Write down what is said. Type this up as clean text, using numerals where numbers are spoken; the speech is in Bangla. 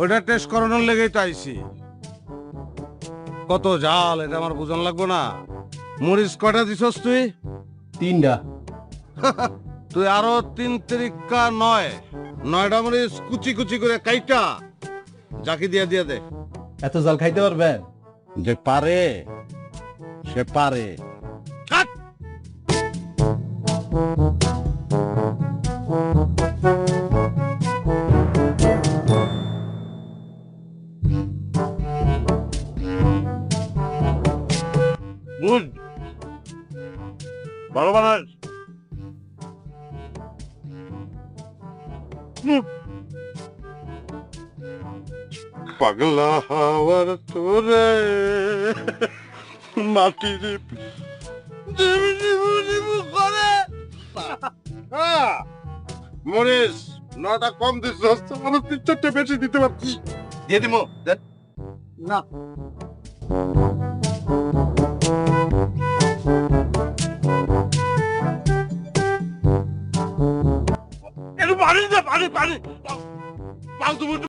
ওইটা টেস্ট করানোর লেগেই তো আইছি। কত জাল এটা আমার বুঝন লাগবো না। মরিচ কটা দিছস তুই? 3টা। তুই আরো 3 তিরিকা 9টা মরিচ কুচি কুচি করে কাইটা জাকি দিয়া দিয়া দে। এত জাল খাইতে পারবেন? যে পারে সে পারে। কাট! বুঝ ভালো বানাস। পাগলা হাওয়ার তোরে মাটি করে মরিস 9টা কম দিস, আরো 3-4টে বেশি দিতে পারছি। দিয়ে দিব না। একটু পানি দে, পানি পানি।